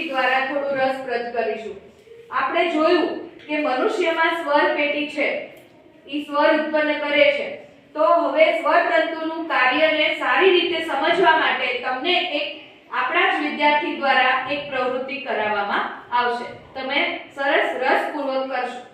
પ્રવૃત્તિ દ્વારા થોડું રસપ્રદ કરીશું। આપણે જોયું કે મનુષ્યમાં સ્વર પેટી છે, ઈ સ્વર ઉત્પન્ન કરે છે। તો હવે સ્વર તંતુનું કાર્યને સારી રીતે સમજવા માટે તમને એક આપણા જ વિદ્યાર્થી દ્વારા એક પ્રવૃત્તિ કરાવવામાં આવશે। તમે સરસ રસપૂર્વક કરશો।